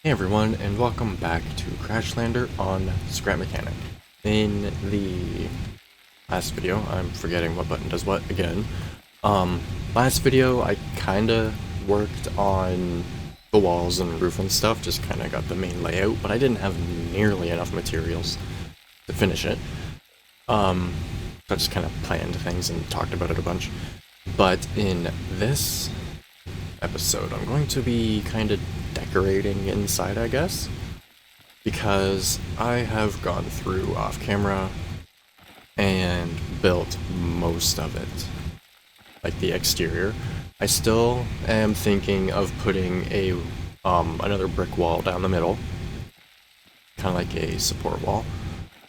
Hey everyone, and welcome back to Crashlander on Scrap Mechanic. In the last video, I'm forgetting what button does what again. Last video I kinda worked on the walls and roof and stuff, just kinda got the main layout, but I didn't have nearly enough materials to finish it. So I just kinda planned things and talked about it a bunch. But in this episode, I'm going to be kind of decorating inside, I guess, because I have gone through off camera and built most of it, like the exterior. I still am thinking of putting a another brick wall down the middle, kind of like a support wall,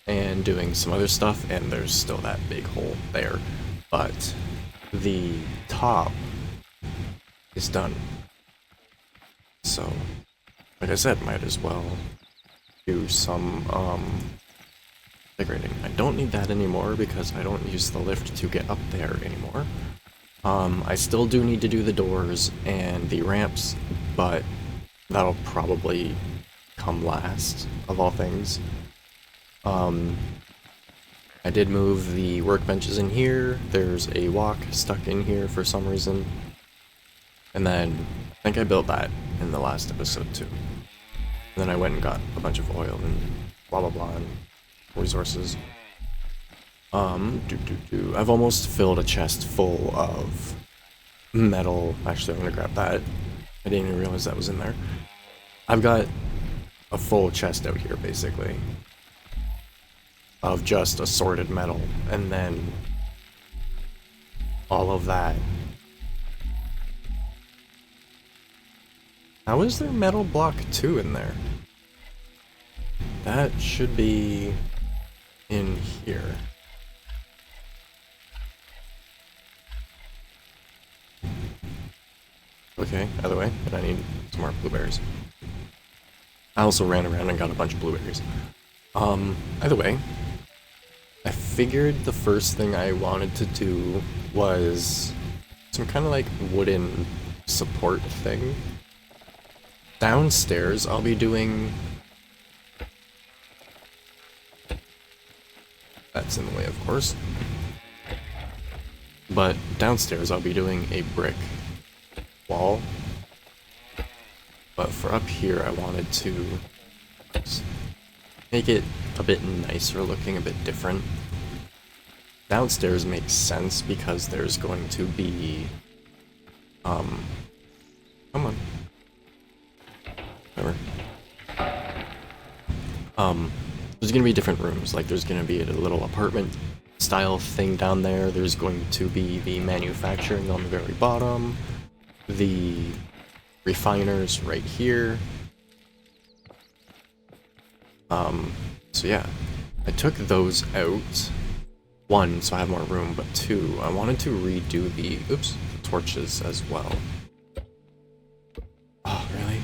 and doing some other stuff, and there's still that big hole there, but the top is done. So, like I said, might as well do some decorating. I don't need that anymore because I don't use the lift to get up there anymore. I still do need to do the doors and the ramps, but that'll probably come last, of all things. I did move the workbenches in here. There's a walk stuck in here for some reason. And then, I think I built that in the last episode too. And then I went and got a bunch of oil and blah blah blah and resources. I've almost filled a chest full of metal. Actually, I'm gonna grab that. I didn't even realize that was in there. I've got a full chest out here, basically, of just assorted metal, and then all of that. How is there metal block 2 in there? That should be in here. Okay, either way, but I need some more blueberries. I also ran around and got a bunch of blueberries. Either way, I figured the first thing I wanted to do was some kind of like wooden support thing. Downstairs, I'll be doing... That's in the way, of course. But downstairs, I'll be doing a brick wall. But for up here, I wanted to make it a bit nicer looking, a bit different. Downstairs makes sense because there's going to be... Come on. Whatever. There's gonna be different rooms, like there's gonna be a little apartment style thing down there, there's going to be the manufacturing on the very bottom, the refiners right here. So yeah, I took those out, one, so I have more room, but two, I wanted to redo the, the torches as well. Oh, really?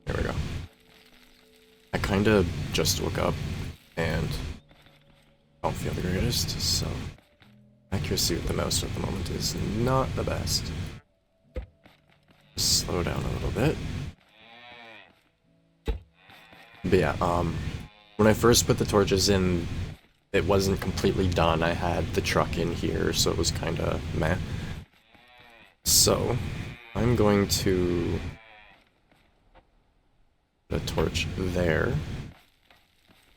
There we go. I kinda just woke up and don't feel the greatest, so accuracy with the mouse at the moment is not the best. Just slow down a little bit. But yeah, when I first put the torches in, it wasn't completely done. I had the truck in here, so it was kinda meh. So, I'm going to put a torch there,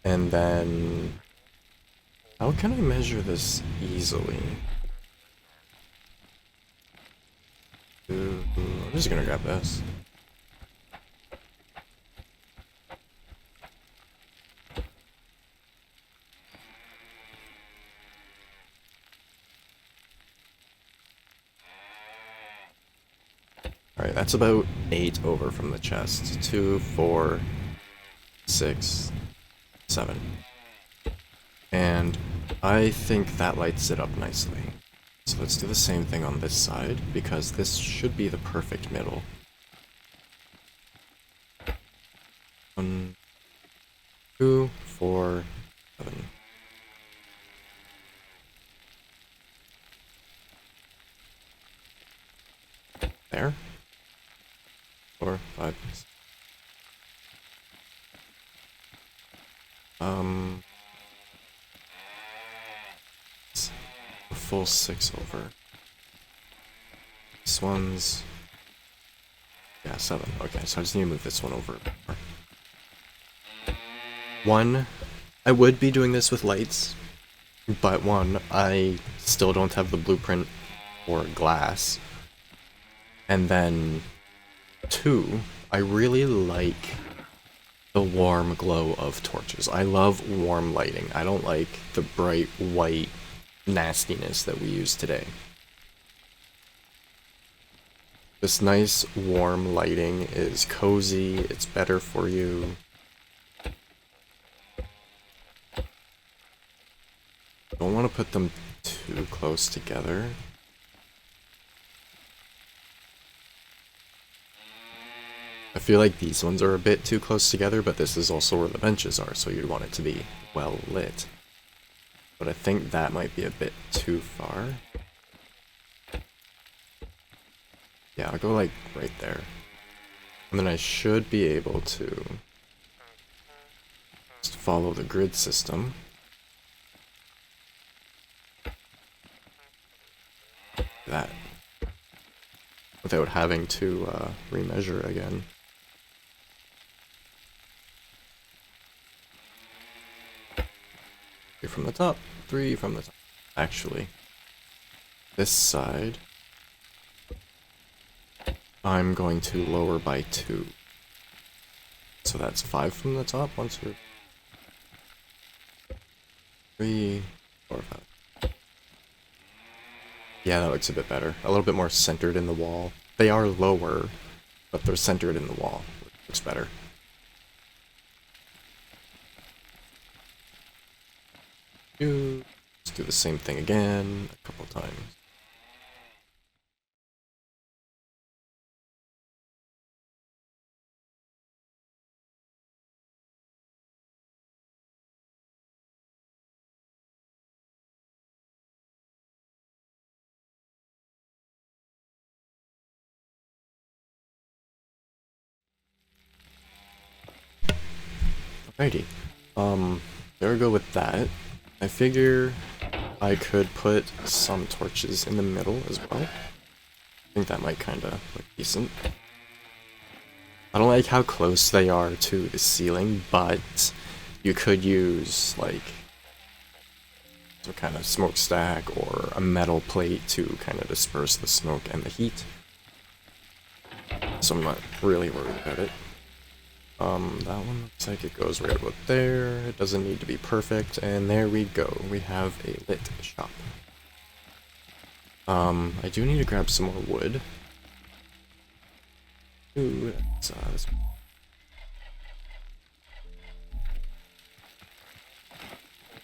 and then how can I measure this easily? I'm just gonna grab this. Alright, that's about 8 over from the chest. 2, 4, 6, 7. And I think that lights it up nicely. So let's do the same thing on this side, because this should be the perfect middle. 1, 2, 4, 7. There. 4, 5, Um, a full 6 over. This one's, yeah, 7. Okay, so I just need to move this one over. One, I would be doing this with lights, but one, I still don't have the blueprint for glass. And then two, I really like the warm glow of torches. I love warm lighting. I don't like the bright white nastiness that we use today. This nice warm lighting is cozy, it's better for you. Don't want to put them too close together. I feel like these ones are a bit too close together, but this is also where the benches are, so you'd want it to be well lit. But I think that might be a bit too far. Yeah, I'll go like right there. And then I should be able to just follow the grid system. That. Without having to remeasure again. Three from the top, 3 from the top. Actually, this side, I'm going to lower by 2. So that's 5 from the top, 1, 2, 3, 4, 5. Yeah, that looks a bit better. A little bit more centered in the wall. They are lower, but they're centered in the wall. Looks better. Let's do the same thing again a couple times. Alrighty. There we go with that. I figure I could put some torches in the middle as well. I think that might kind of look decent. I don't like how close they are to the ceiling, but you could use like some kind of smokestack or a metal plate to kind of disperse the smoke and the heat. So I'm not really worried about it. That one looks like it goes right about there. It doesn't need to be perfect, and there we go. We have a lit shop. I do need to grab some more wood. Ooh, that's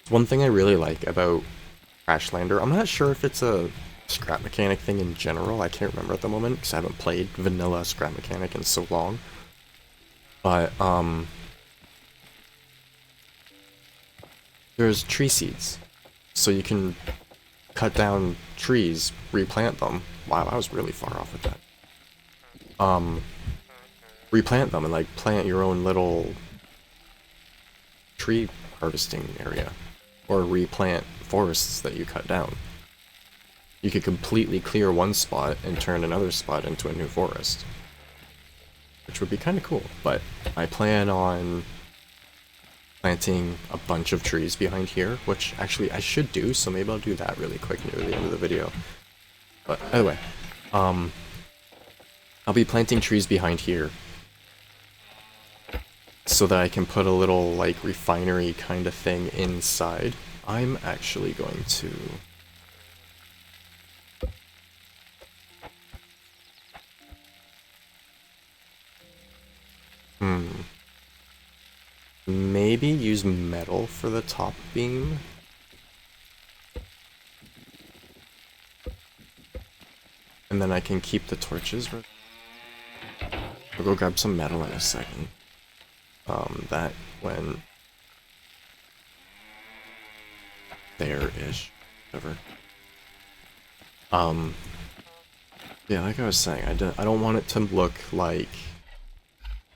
one thing I really like about Crashlander. I'm not sure if it's a scrap mechanic thing in general. I can't remember at the moment because I haven't played vanilla scrap mechanic in so long. But there's tree seeds, so you can cut down trees, replant them. Wow, I was really far off with that. Replant them and like plant your own little tree harvesting area, or replant forests that you cut down. You could completely clear one spot and turn another spot into a new forest, which would be kind of cool. But I plan on planting a bunch of trees behind here, which actually I should do, so maybe I'll do that really quick near the end of the video. But anyway, I'll be planting trees behind here so that I can put a little like refinery kind of thing inside. I'm actually going to maybe use metal for the top beam. And then I can keep the torches. I'll go grab some metal in a second. That went there-ish, whatever. Yeah, like I was saying, I don't want it to look like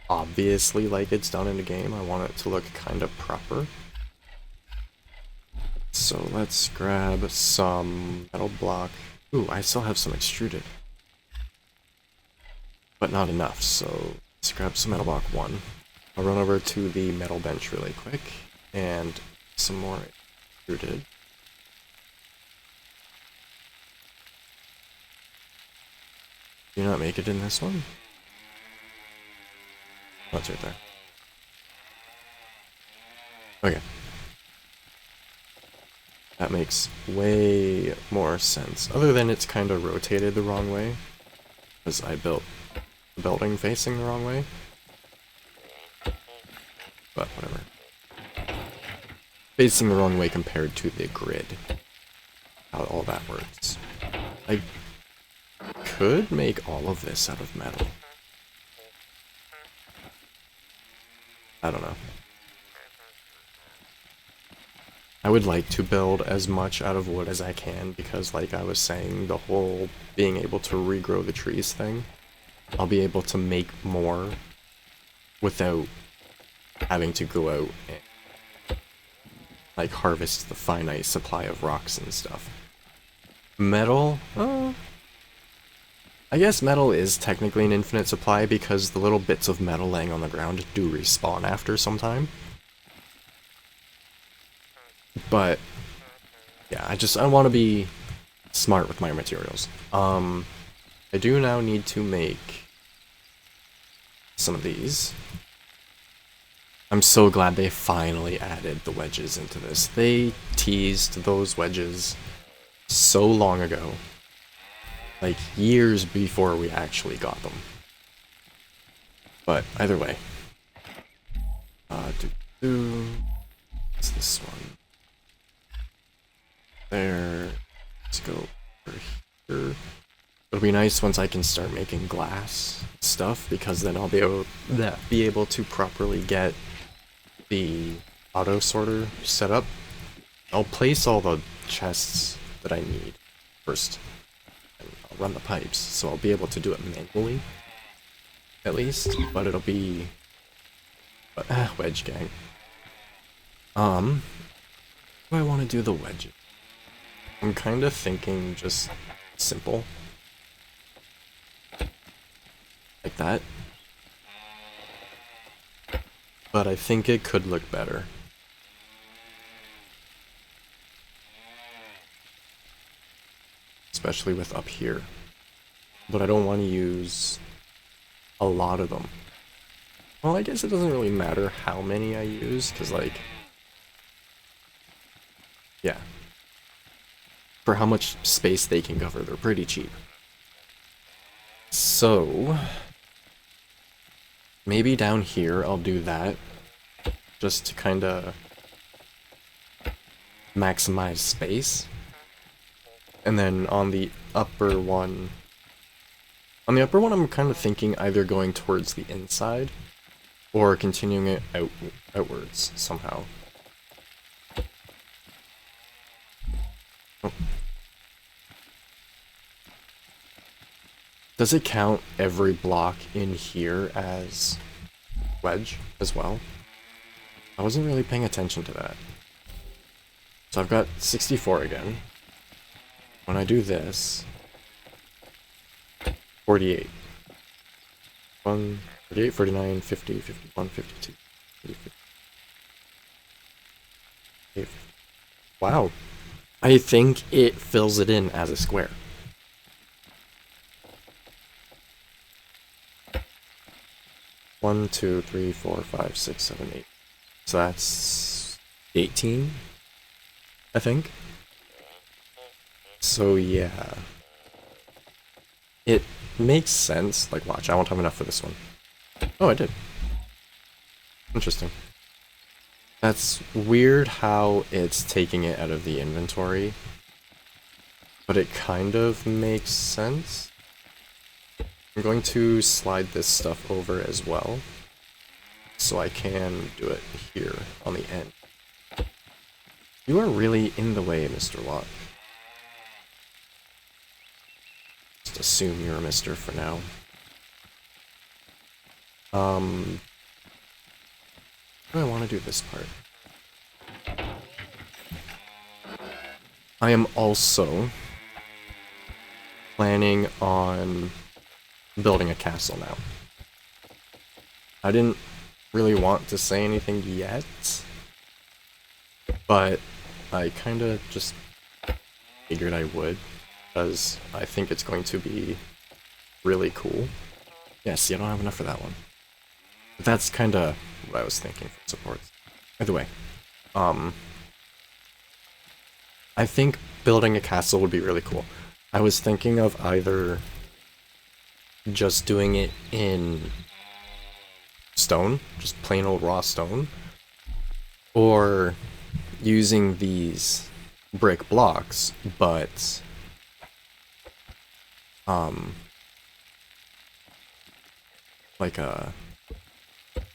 obviously like it's done in the game. I want it to look kind of proper. So let's grab some metal block. Ooh, I still have some extruded. But not enough, so let's grab some metal block 1. I'll run over to the metal bench really quick, and some more extruded. Do not make it in this one? Oh, it's right there. Okay. That makes way more sense. Other than it's kind of rotated the wrong way. Because I built the building facing the wrong way. But whatever. Facing the wrong way compared to the grid. How all that works. I could make all of this out of metal. I don't know. I would like to build as much out of wood as I can because, like I was saying, the whole being able to regrow the trees thing, I'll be able to make more without having to go out and like harvest the finite supply of rocks and stuff. Metal? I guess metal is technically an infinite supply because the little bits of metal laying on the ground do respawn after some time. But yeah, I want to be smart with my materials. I do now need to make some of these. I'm so glad they finally added the wedges into this. They teased those wedges so long ago. Like years before we actually got them. But either way. What's this one? There. Let's go over here. It'll be nice once I can start making glass stuff, because then I'll be able to properly get the auto sorter set up. I'll place all the chests that I need first, and I'll run the pipes, so I'll be able to do it manually, at least. But it'll be wedge gang. Do I want to do the wedges? I'm kind of thinking just simple. Like that. But I think it could look better. Especially with up here. But I don't want to use a lot of them. Well, I guess it doesn't really matter how many I use, because, like, yeah. For how much space they can cover, they're pretty cheap. So, maybe down here I'll do that, just to kind of maximize space. And then on the upper one, I'm kind of thinking either going towards the inside, or continuing it outwards somehow. Oh. Does it count every block in here as wedge as well? I wasn't really paying attention to that. So I've got 64 again. When I do this, 48. 48, 49, 50, 51, 52, 50, 50. Wow. I think it fills it in as a square. One, two, three, 4, 5, 6, 7, 8. So that's 18, I think. So yeah. It makes sense. Like, watch, I won't have enough for this one. Oh, I did. Interesting. That's weird how it's taking it out of the inventory. But it kind of makes sense. I'm going to slide this stuff over as well, so I can do it here on the end. You are really in the way, Mr. Lot. Just assume you're a Mr. for now. Do I want to do this part? I am also planning on building a castle now. I didn't really want to say anything yet, but I kind of just figured I would, because I think it's going to be really cool. Yeah, see, I don't have enough for that one. But that's kind of what I was thinking for supports. Either way, I think building a castle would be really cool. I was thinking of either just doing it in stone, just plain old raw stone, or using these brick blocks, but like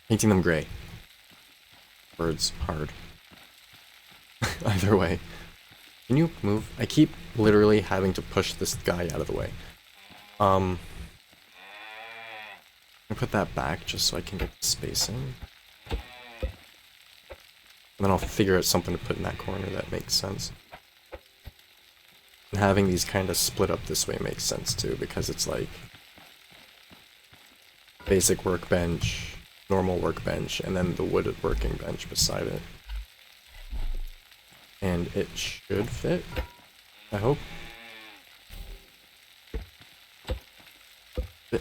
painting them gray. Words hard. Either way. Can you move? I keep literally having to push this guy out of the way. I put that back just so I can get the spacing. And then I'll figure out something to put in that corner that makes sense. And having these kind of split up this way makes sense too, because it's like basic workbench, normal workbench, and then the wooded working bench beside it. And it should fit, I hope.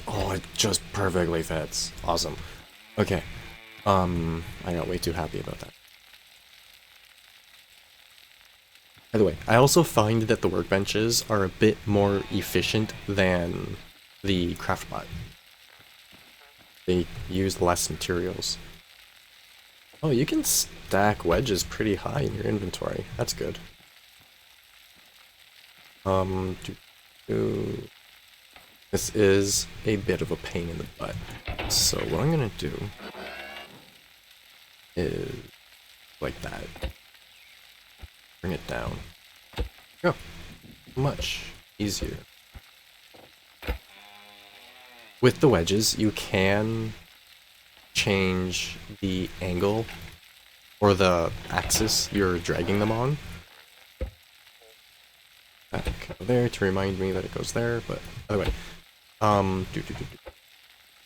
Oh, it just perfectly fits. Awesome. Okay. I got way too happy about that. By the way, I also find that the workbenches are a bit more efficient than the craftbot. They use less materials. Oh, you can stack wedges pretty high in your inventory. That's good. This is a bit of a pain in the butt. So what I'm gonna do is like that. Bring it down. Go. Much easier. With the wedges, you can change the angle or the axis you're dragging them on. Back there to remind me that it goes there, but by the way,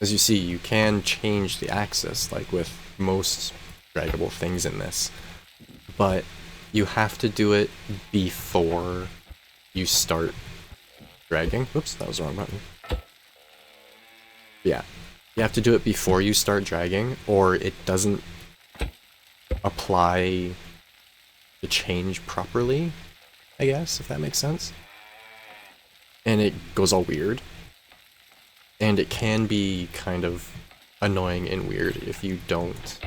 as you see, you can change the axis, like with most draggable things in this, but you have to do it before you start dragging. Oops, that was the wrong button. Yeah, you have to do it before you start dragging, or it doesn't apply the change properly, I guess, if that makes sense. And it goes all weird. And it can be kind of annoying and weird if you don't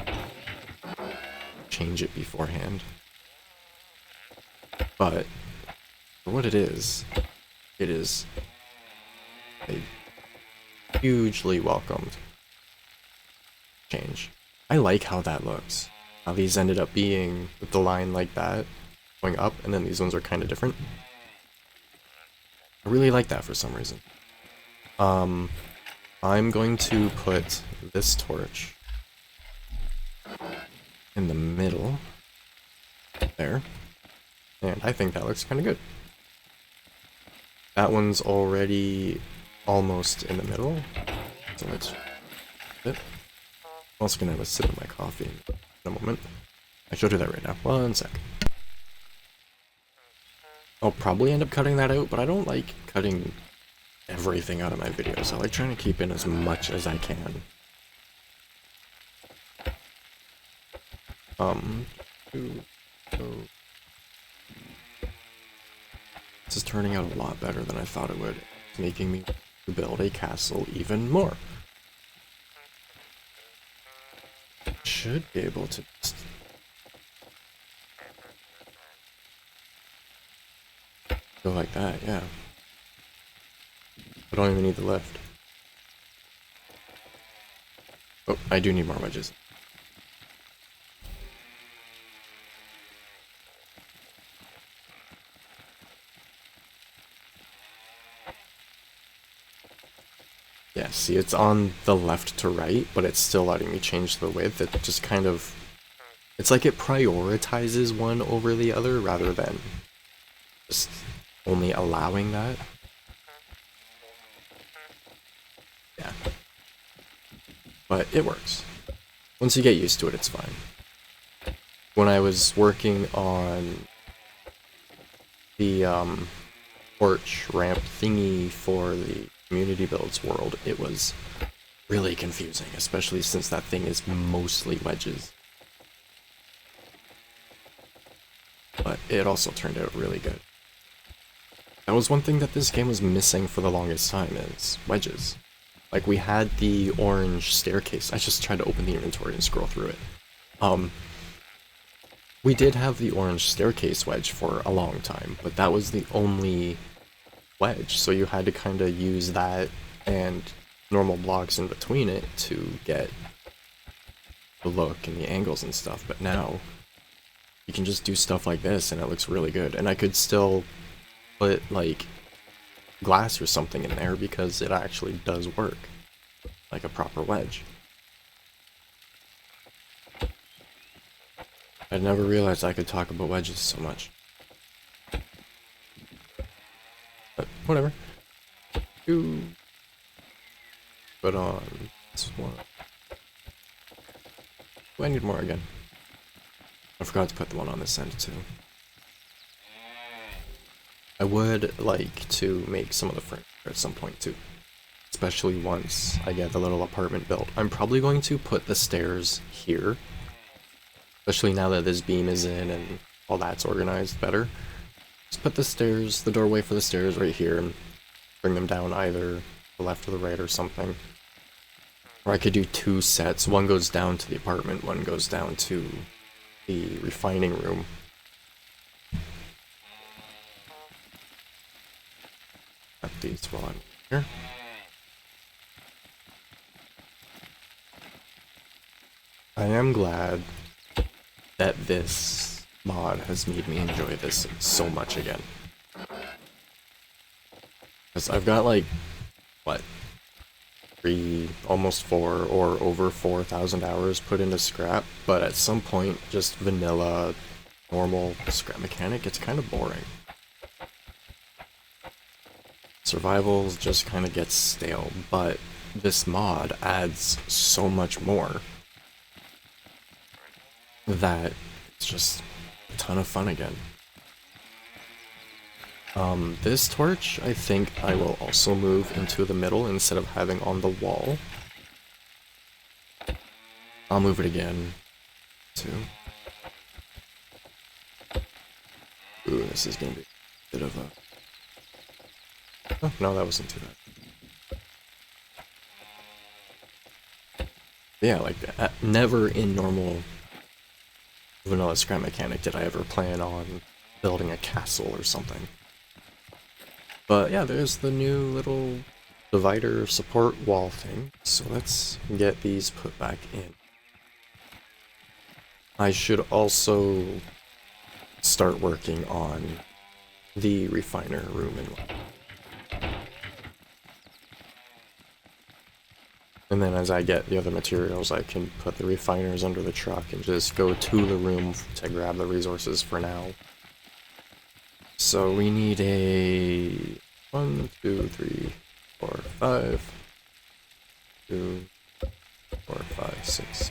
change it beforehand. But for what it is a hugely welcomed change. I like how that looks. How these ended up being with the line like that, going up, and then these ones are kind of different. I really like that for some reason. I'm going to put this torch in the middle there, and I think that looks kind of good. That one's already almost in the middle, so let's I'm also gonna have a sip of my coffee in a moment. I should do that right now. 1 sec. I'll probably end up cutting that out, but I don't like cutting everything out of my videos. I like trying to keep in as much as I can. This is turning out a lot better than I thought it would. It's making me build a castle even more. Should be able to just go like that, yeah. I don't even need the lift. Oh, I do need more wedges. Yeah, see, it's on the left to right, but it's still letting me change the width. It just kind of... It's like it prioritizes one over the other rather than just only allowing that. Yeah. But it works. Once you get used to it, it's fine. When I was working on the porch ramp thingy for the community builds world, it was really confusing, especially since that thing is mostly wedges. But it also turned out really good. That was one thing that this game was missing for the longest time, is wedges. Like, we had the orange staircase. I just tried to open the inventory and scroll through it. We did have the orange staircase wedge for a long time, but that was the only wedge, so you had to kind of use that and normal blocks in between it to get the look and the angles and stuff. But now you can just do stuff like this and it looks really good, and I could still put like glass or something in there because it actually does work like a proper wedge. I'd never realized I could talk about wedges so much. But whatever. Put on this one. Do I need more again? I forgot to put the one on this end too. I would like to make some of the furniture at some point too. Especially once I get the little apartment built. I'm probably going to put the stairs here. Especially now that this beam is in and all that's organized better. Just put the stairs, the doorway for the stairs right here, and bring them down either the left or the right or something. Or I could do two sets. One goes down to the apartment, one goes down to the refining room. Got these while I'm here. I am glad that this mod has made me enjoy this so much again. Because I've got like, what, almost 4 or over 4,000 hours put into scrap, but at some point just vanilla, normal scrap mechanic gets kind of boring. Survival just kind of gets stale, but this mod adds so much more that it's just a ton of fun again. This torch, I think I will also move into the middle instead of having on the wall. I'll move it again, too. Ooh, this is gonna be a bit of a... Oh, no, that wasn't too bad. Yeah, like, never in normal vanilla scrap mechanic did I ever plan on building a castle or something. But yeah, there's the new little divider support wall thing, so let's get these put back in. I should also start working on the refiner room and whatnot. And then as I get the other materials, I can put the refiners under the truck and just go to the room to grab the resources for now. So we need a 1, 2, 3, 4, 5, 2, 4, 5, 6.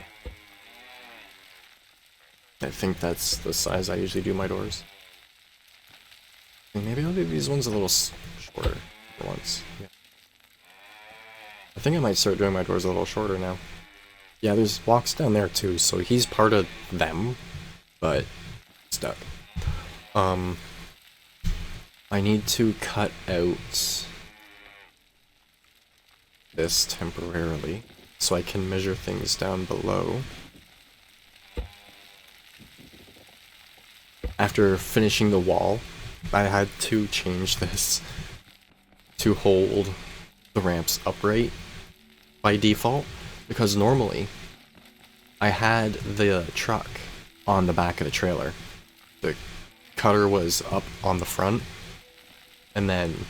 I think that's the size I usually do my doors. Maybe I'll do these ones a little shorter for once. Yeah. I think I might start doing my doors a little shorter now. Yeah, there's walks down there too, so he's part of them, but stuck. I need to cut out this temporarily so I can measure things down below. After finishing the wall, I had to change this to hold the ramps upright by default, because normally I had the truck on the back of the trailer. The cutter was up on the front, and then the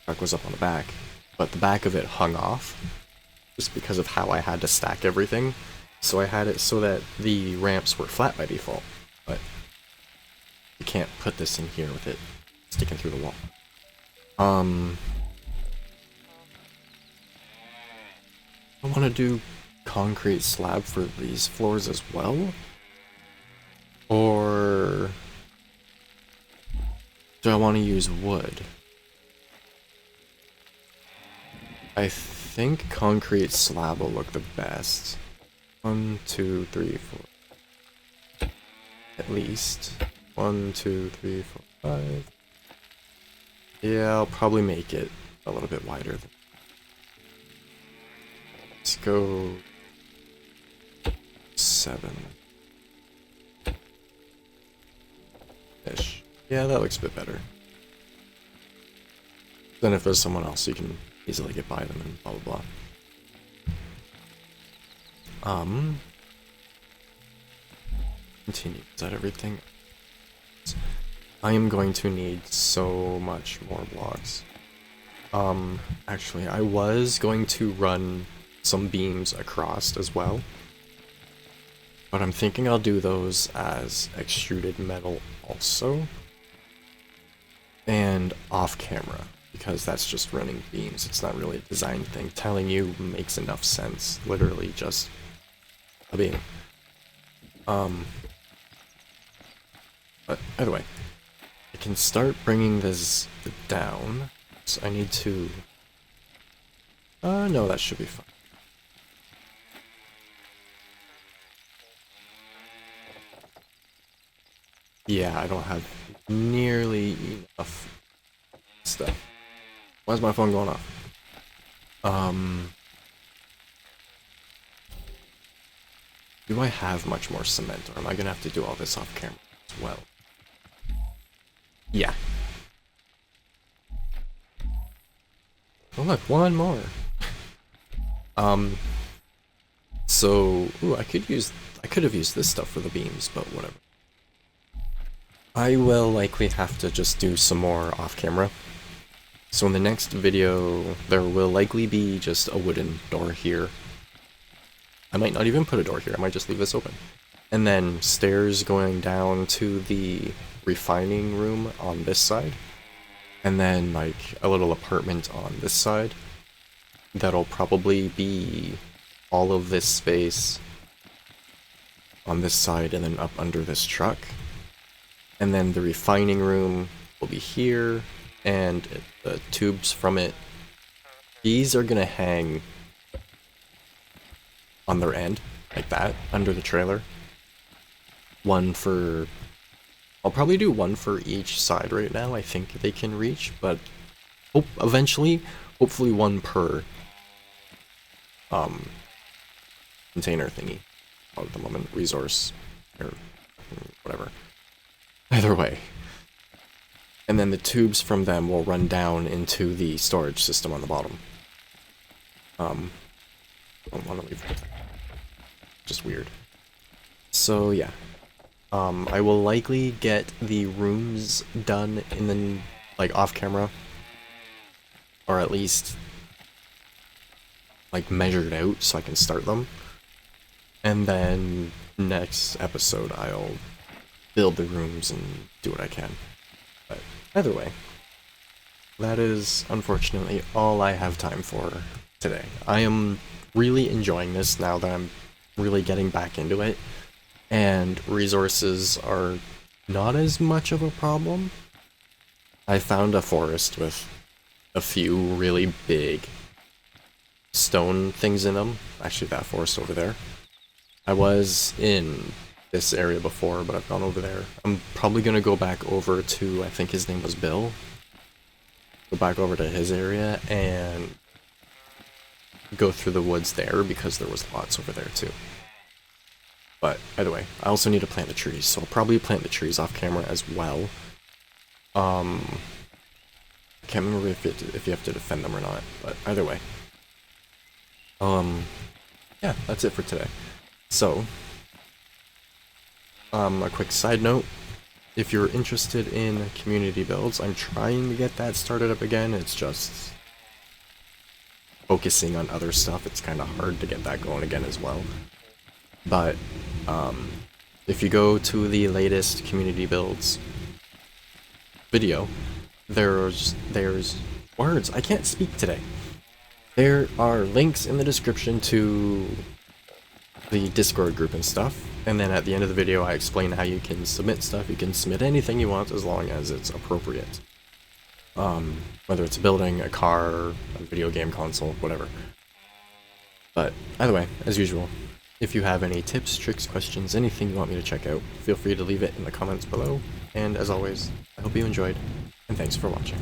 truck was up on the back, but the back of it hung off just because of how I had to stack everything. So I had it so that the ramps were flat by default, but You can't put this in here with it sticking through the wall. I want to do concrete slab for these floors as well? Or do I want to use wood? I think concrete slab will look the best. 1, 2, 3, 4. At least. 1, 2, 3, 4, 5. Yeah, I'll probably make it a little bit wider. Let's go 7. Ish. Yeah, that looks a bit better. Then if there's someone else, you can easily get by them and blah blah blah. Continue. Is that everything? I am going to need so much more blocks. Actually, I was going to run some beams across as well, but I'm thinking I'll do those as extruded metal also, and off camera, because that's just running beams. It's not really a design thing. Telling you makes enough sense. Literally just a beam. But either way, I can start bringing this down. So I need to... no, that should be fine. Yeah, I don't have nearly enough stuff. Why is my phone going off? Do I have much more cement, or am I gonna have to do all this off camera as well? Yeah. Oh look, one more. So, ooh, I could have used this stuff for the beams, but whatever. I will likely have to just do some more off camera. So in the next video, there will likely be just a wooden door here. I might not even put a door here, I might just leave this open. And then stairs going down to the refining room on this side. And then like a little apartment on this side. That'll probably be all of this space on this side and then up under this truck. And then the refining room will be here, and the tubes from it, these are gonna hang on their end, like that, under the trailer. One for... I'll probably do one for each side right now, I think they can reach, but eventually, hopefully one per container thingy, at the moment, resource, or whatever. Either way. And then the tubes from them will run down into the storage system on the bottom. Don't want to leave that. Just weird. So yeah. I will likely get the rooms done in the, like, off camera. Or at least, like, measured out so I can start them. And then next episode I'll build the rooms and do what I can. But either way, that is unfortunately all I have time for today. I am really enjoying this now that I'm really getting back into it, and resources are not as much of a problem. I found a forest with a few really big stone things in them. Actually, that forest over there. I was in this area before, but I've gone over there. I'm probably gonna go back over to, I think his name was Bill. Go back over to his area and go through the woods there, because there was lots over there too. But either way, I also need to plant the trees, so I'll probably plant the trees off camera as well. I can't remember if you have to defend them or not, but either way. Yeah, that's it for today. So, a quick side note, if you're interested in community builds, I'm trying to get that started up again. It's just focusing on other stuff. It's kind of hard to get that going again as well. But if you go to the latest community builds video, there's words. I can't speak today. There are links in the description to the Discord group and stuff, and then at the end of the video I explain how you can submit stuff. You can submit anything you want as long as it's appropriate. Whether it's building a car, a video game console, whatever. But either way, as usual, if you have any tips, tricks, questions, anything you want me to check out, feel free to leave it in the comments below. And as always, I hope you enjoyed, and thanks for watching.